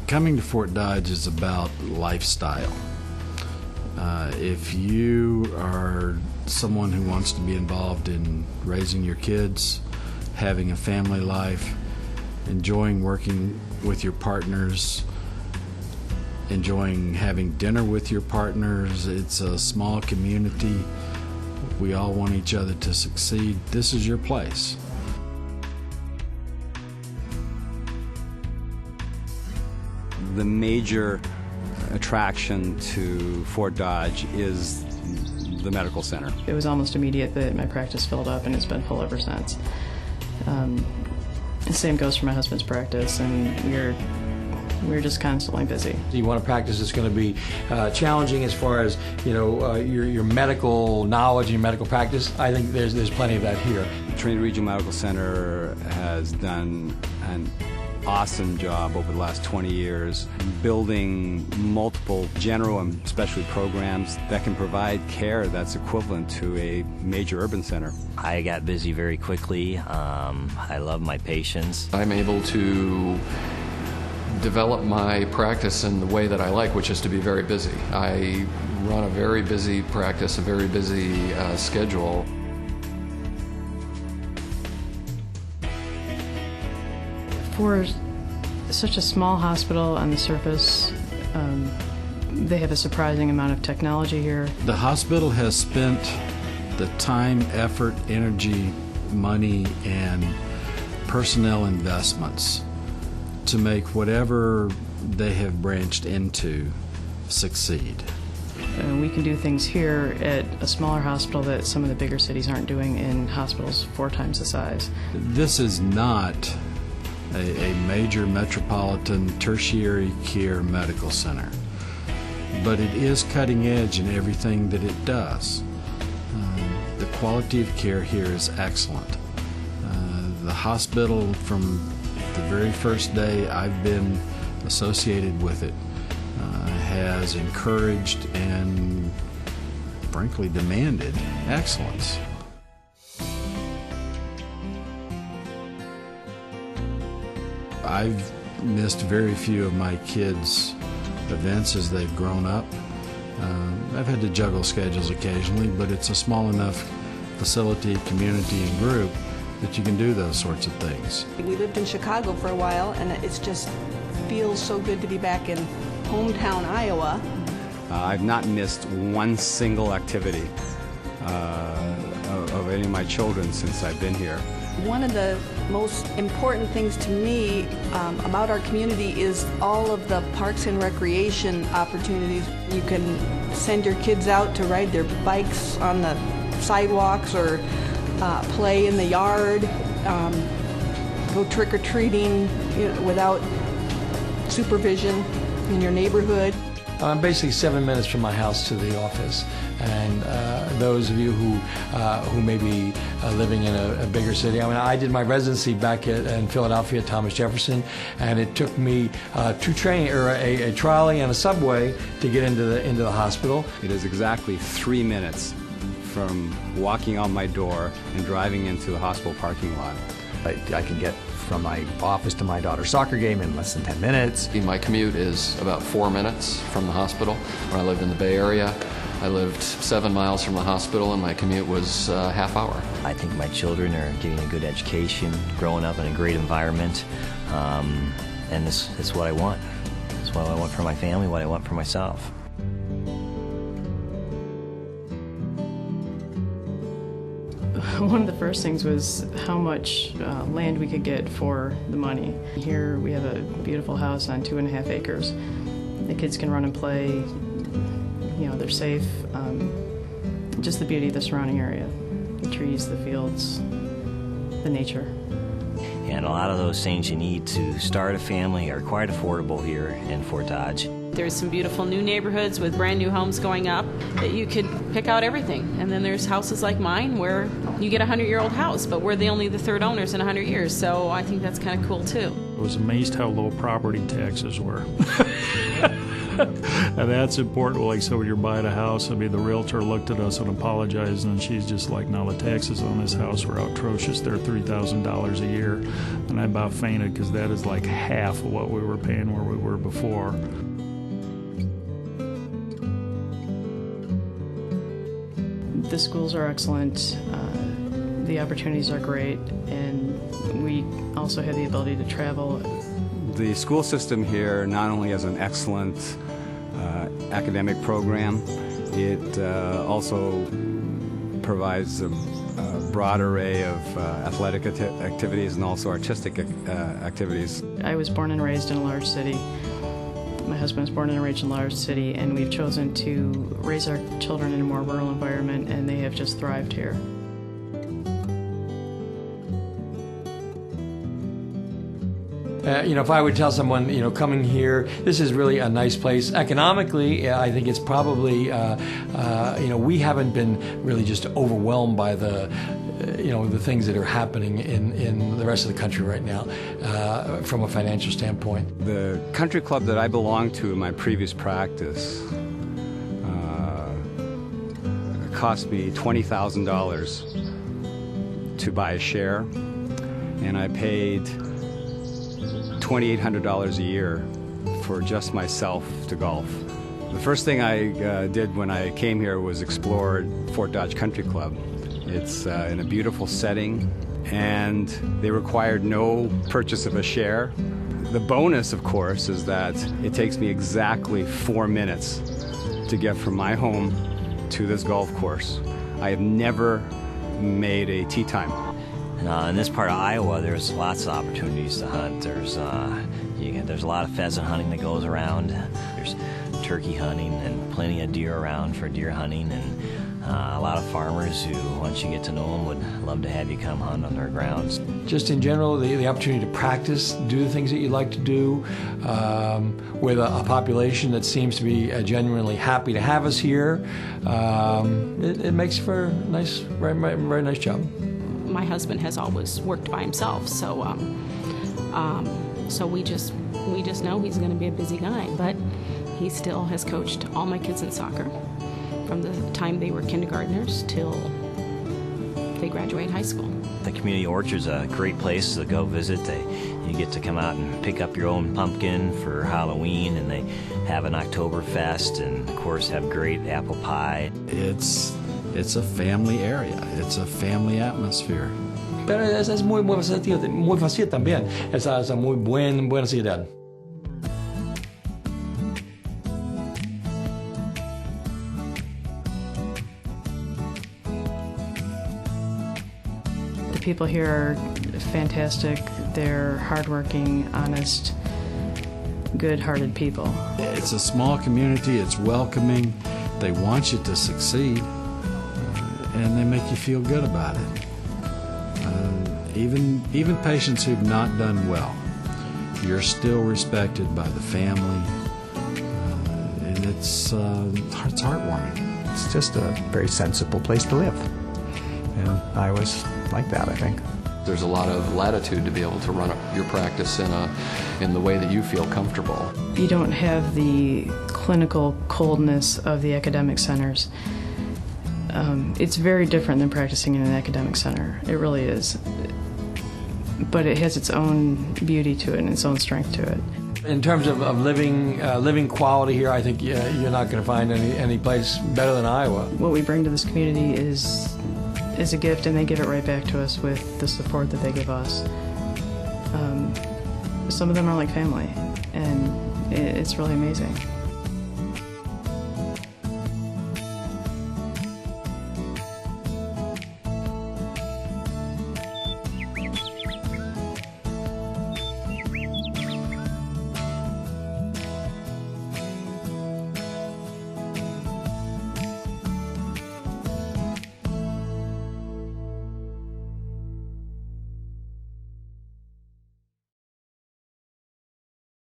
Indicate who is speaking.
Speaker 1: Coming to Fort Dodge is about lifestyle. If you are someone who wants to be involved in raising your kids, having a family life, enjoying working with your partners, enjoying having dinner with your partners, it's a small community. We all want each other to succeed. This is your place.
Speaker 2: The major attraction to Fort Dodge is the medical center.
Speaker 3: It was almost immediate that my practice filled up, and it's been full ever since. The same goes for my husband's practice, and we're just constantly busy.
Speaker 4: You want a practice that's going to be challenging as far as your medical knowledge and your medical practice. I think there's plenty of that here.
Speaker 2: Trinity Regional Medical Center has done an awesome job over the last 20 years building multiple general and specialty programs that can provide care that's equivalent to a major urban center.
Speaker 5: I got busy very quickly. I love my patients.
Speaker 6: I'm able to develop my practice in the way that I like, which is to be very busy. I run a very busy practice, a very busy schedule.
Speaker 3: For such a small hospital on the surface, they have a surprising amount of technology here.
Speaker 1: The hospital has spent the time, effort, energy, money, and personnel investments to make whatever they have branched into succeed.
Speaker 3: We can do things here at a smaller hospital that some of the bigger cities aren't doing in hospitals 4 times the size.
Speaker 1: This is not a major metropolitan tertiary care medical center, but it is cutting edge in everything that it does. The quality of care here is excellent. The hospital, from the very first day I've been associated with it, has encouraged and frankly demanded excellence. I've missed very few of my kids' events as they've grown up. I've had to juggle schedules occasionally, but it's a small enough facility, community, and group that you can do those sorts of things.
Speaker 7: We lived in Chicago for a while, and it just feels so good to be back in hometown Iowa.
Speaker 2: I've not missed one single activity of any of my children since I've been here.
Speaker 7: One of the most important things to me about our community is all of the parks and recreation opportunities. You can send your kids out to ride their bikes on the sidewalks or play in the yard, go trick-or-treating without supervision in your neighborhood.
Speaker 4: I'm basically 7 minutes from my house to the office, and those of you who may be living in a bigger city, I mean, I did my residency back in Philadelphia at Thomas Jefferson, and it took me a trolley and a subway to get into the hospital.
Speaker 2: It is exactly 3 minutes from walking out my door and driving into the hospital parking lot.
Speaker 8: I can get from my office to my daughter's soccer game in less than 10 minutes.
Speaker 6: My commute is about 4 minutes from the hospital. When I lived in the Bay Area, I lived 7 miles from the hospital, and my commute was a half hour.
Speaker 5: I think my children are getting a good education, growing up in a great environment, and this is what I want. It's what I want for my family, what I want for myself.
Speaker 3: One of the first things was how much land we could get for the money. Here we have a beautiful house on 2.5 acres. The kids can run and play, they're safe. Just the beauty of the surrounding area, the trees, the fields, the nature.
Speaker 5: And a lot of those things you need to start a family are quite affordable here in Fort Dodge.
Speaker 9: There's some beautiful new neighborhoods with brand new homes going up that you could pick out everything. And then there's houses like mine where you get a 100-year-old house, but we're only the third owners in 100 years. So I think that's kind of cool too.
Speaker 10: I was amazed how low property taxes were. And that's important. Like, so when you're buying a house, I mean, the realtor looked at us and apologized, and she's just like, no, the taxes on this house were atrocious. They're $3,000 a year. And I about fainted because that is like half of what we were paying where we were before.
Speaker 3: The schools are excellent, the opportunities are great, and we also have the ability to travel.
Speaker 2: The school system here not only has an excellent academic program, it also provides a broad array of athletic activities and also artistic activities.
Speaker 3: I was born and raised in a large city. My husband was born and raised in a large city, and we've chosen to raise our children in a more rural environment, and they have just thrived here.
Speaker 4: If I would tell someone, coming here, this is really a nice place. Economically, I think it's probably, we haven't been really just overwhelmed by the things that are happening in the rest of the country right now from a financial standpoint.
Speaker 2: The country club that I belonged to in my previous practice cost me $20,000 to buy a share, and I paid $2,800 a year for just myself to golf. The first thing I did when I came here was explore Fort Dodge Country Club. It's in a beautiful setting, and they required no purchase of a share. The bonus, of course, is that it takes me exactly 4 minutes to get from my home to this golf course. I have never made a tee time.
Speaker 5: In this part of Iowa, there's lots of opportunities to hunt. There's a lot of pheasant hunting that goes around. There's turkey hunting and plenty of deer around for deer hunting, and a lot of farmers who, once you get to know them, would love to have you come hunt on their grounds.
Speaker 4: Just in general, the opportunity to practice, do the things that you like to do, with a population that seems to be genuinely happy to have us here, it makes for a nice, very, very nice job.
Speaker 9: My husband has always worked by himself, so we just know he's going to be a busy guy. But he still has coached all my kids in soccer from the time they were kindergartners till they graduate high school.
Speaker 5: The community orchard's a great place to go visit. You get to come out and pick up your own pumpkin for Halloween, and they have an Oktoberfest, and of course have great apple pie.
Speaker 1: It's a family area. It's a family atmosphere.
Speaker 4: Pero es muy fácil también. Es muy buena ciudad.
Speaker 3: The people here are fantastic. They're hardworking, honest, good-hearted people.
Speaker 1: It's a small community. It's welcoming. They want you to succeed. And they make you feel good about it. Even patients who've not done well, you're still respected by the family, and it's heartwarming.
Speaker 8: It's just a very sensible place to live. And I was like that, I think.
Speaker 6: There's a lot of latitude to be able to run your practice in the way that you feel comfortable.
Speaker 3: You don't have the clinical coldness of the academic centers. It's very different than practicing in an academic center. It really is. But it has its own beauty to it and its own strength to it.
Speaker 4: In terms of living quality here, I think you're not going to find any place better than Iowa.
Speaker 3: What we bring to this community is a gift, and they give it right back to us with the support that they give us. Some of them are like family, and it's really amazing.